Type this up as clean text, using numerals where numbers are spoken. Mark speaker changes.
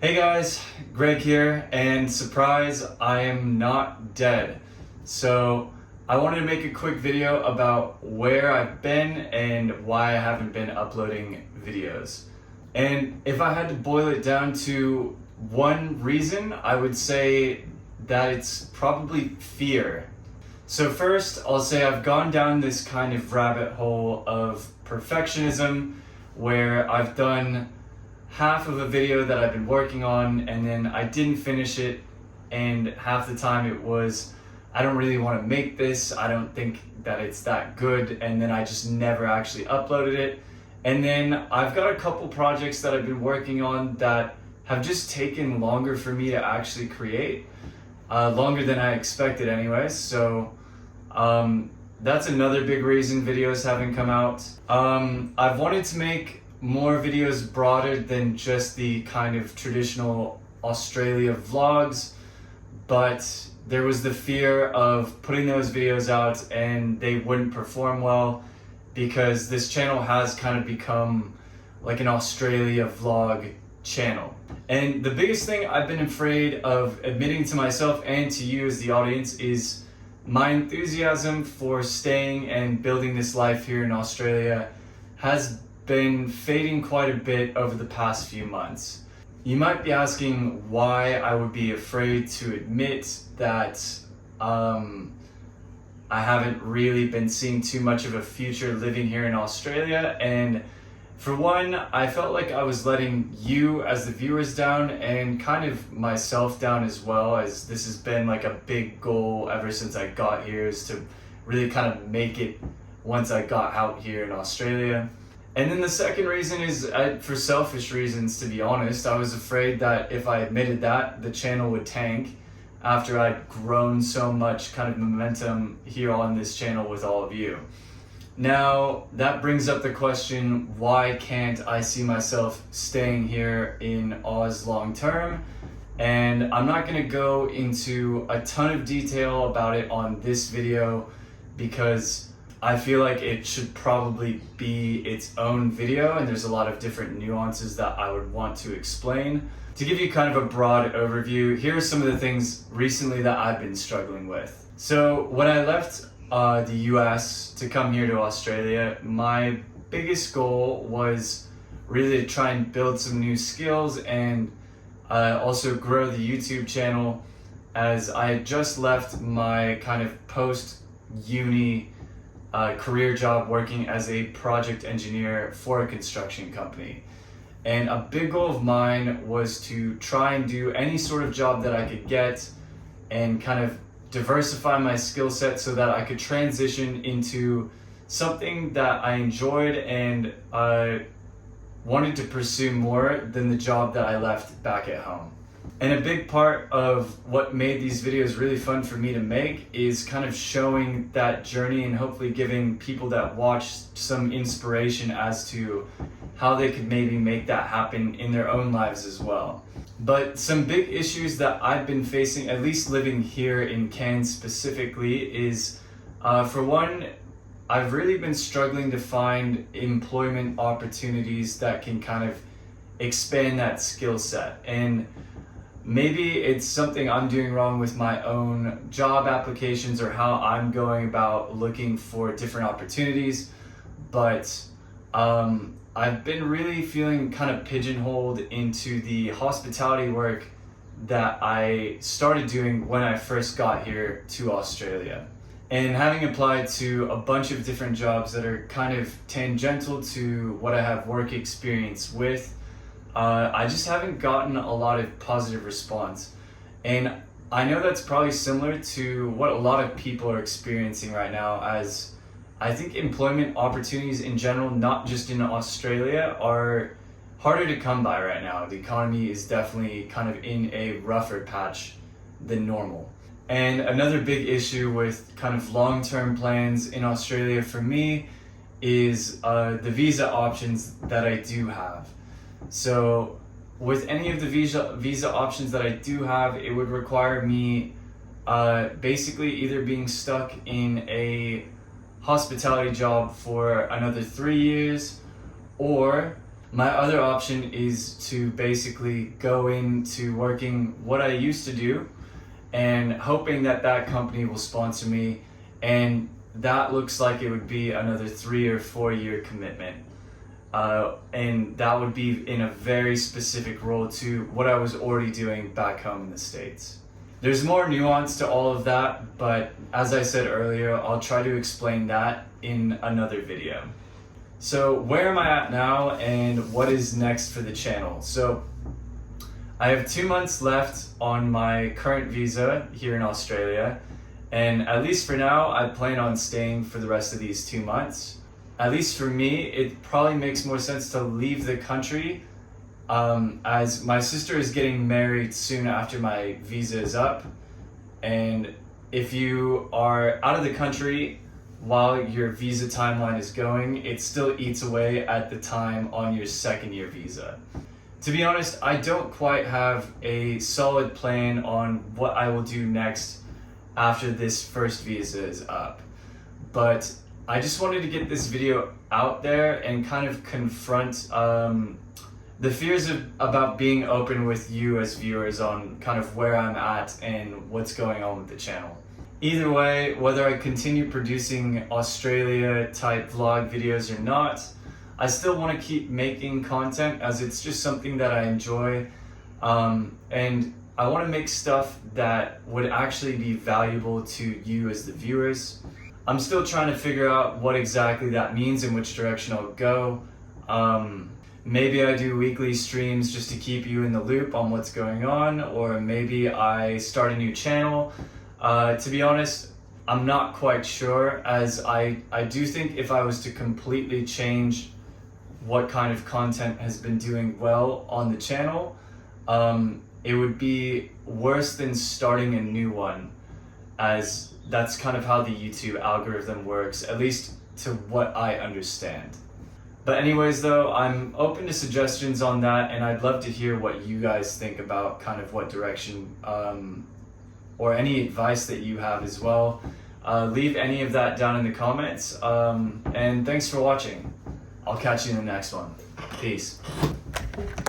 Speaker 1: Hey guys, Greg here, and surprise, I am not dead. So I wanted to make a quick video about where I've been and why I haven't been uploading videos. And if I had to boil it down to one reason, I would say that it's probably fear. So first, I'll say I've gone down this kind of rabbit hole of perfectionism where I've done half of a video that I've been working on and then I didn't finish it, and half the time it was, I don't really want to make this, I don't think that it's that good, and then I just never actually uploaded it. And then I've got a couple projects that I've been working on that have just taken longer for me to actually create, longer than I expected anyways. So that's another big reason videos haven't come out. I've wanted to make more videos broader than just the kind of traditional Australia vlogs, but there was the fear of putting those videos out and they wouldn't perform well, because this channel has kind of become like an Australia vlog channel. And the biggest thing I've been afraid of admitting to myself and to you as the audience is my enthusiasm for staying and building this life here in Australia has been fading quite a bit over the past few months. You might be asking why I would be afraid to admit that I haven't really been seeing too much of a future living here in Australia. And for one, I felt like I was letting you as the viewers down and kind of myself down as well, as this has been like a big goal ever since I got here, is to really kind of make it once I got out here in Australia. And then the second reason is for selfish reasons, to be honest. I was afraid that if I admitted that, the channel would tank after I'd grown so much kind of momentum here on this channel with all of you. Now, that brings up the question, why can't I see myself staying here in Oz long term? And I'm not gonna go into a ton of detail about it on this video, because I feel like it should probably be its own video, and there's a lot of different nuances that I would want to explain. To give you kind of a broad overview, here are some of the things recently that I've been struggling with. So when I left the US to come here to Australia, my biggest goal was really to try and build some new skills and also grow the YouTube channel, as I had just left my kind of post-uni career job working as a project engineer for a construction company. And a big goal of mine was to try and do any sort of job that I could get and kind of diversify my skill set so that I could transition into something that I enjoyed and wanted to pursue more than the job that I left back at home. And a big part of what made these videos really fun for me to make is kind of showing that journey and hopefully giving people that watch some inspiration as to how they could maybe make that happen in their own lives as well. But some big issues that I've been facing, at least living here in Cairns specifically, is for one, I've really been struggling to find employment opportunities that can kind of expand that skill set. And maybe it's something I'm doing wrong with my own job applications or how I'm going about looking for different opportunities, but I've been really feeling kind of pigeonholed into the hospitality work that I started doing when I first got here to Australia. And having applied to a bunch of different jobs that are kind of tangential to what I have work experience with, I just haven't gotten a lot of positive response. And I know that's probably similar to what a lot of people are experiencing right now, as I think employment opportunities in general, not just in Australia, are harder to come by right now. The economy is definitely kind of in a rougher patch than normal. And another big issue with kind of long-term plans in Australia for me is the visa options that I do have. So with any of the visa options that I do have, it would require me basically either being stuck in a hospitality job for another 3 years, or My other option is to basically go into working what I used to do and hoping that that company will sponsor me, and that looks like it would be another 3 or 4 year commitment. And that would be in a very specific role to what I was already doing back home in the States. There's more nuance to all of that, but as I said earlier, I'll try to explain that in another video. So where am I at now and what is next for the channel? So I have 2 months left on my current visa here in Australia, and at least for now, I plan on staying for the rest of these 2 months. At least for me, it probably makes more sense to leave the country, as my sister is getting married soon after my visa is up, and if you are out of the country while your visa timeline is going, it still eats away at the time on your 2nd year visa. To be honest, I don't quite have a solid plan on what I will do next after this first visa is up, but I just wanted to get this video out there and kind of confront the fears about being open with you as viewers on kind of where I'm at and what's going on with the channel. Either way, whether I continue producing Australia type vlog videos or not, I still want to keep making content as it's just something that I enjoy, and I want to make stuff that would actually be valuable to you as the viewers. I'm still trying to figure out what exactly that means and which direction I'll go. Maybe I do weekly streams just to keep you in the loop on what's going on, or maybe I start a new channel. To be honest, I'm not quite sure, as I do think if I was to completely change what kind of content has been doing well on the channel, it would be worse than starting a new one, as that's kind of how the YouTube algorithm works, at least to what I understand. But anyways though, I'm open to suggestions on that, and I'd love to hear what you guys think about kind of what direction, or any advice that you have as well. Leave any of that down in the comments, and thanks for watching. I'll catch you in the next one. Peace.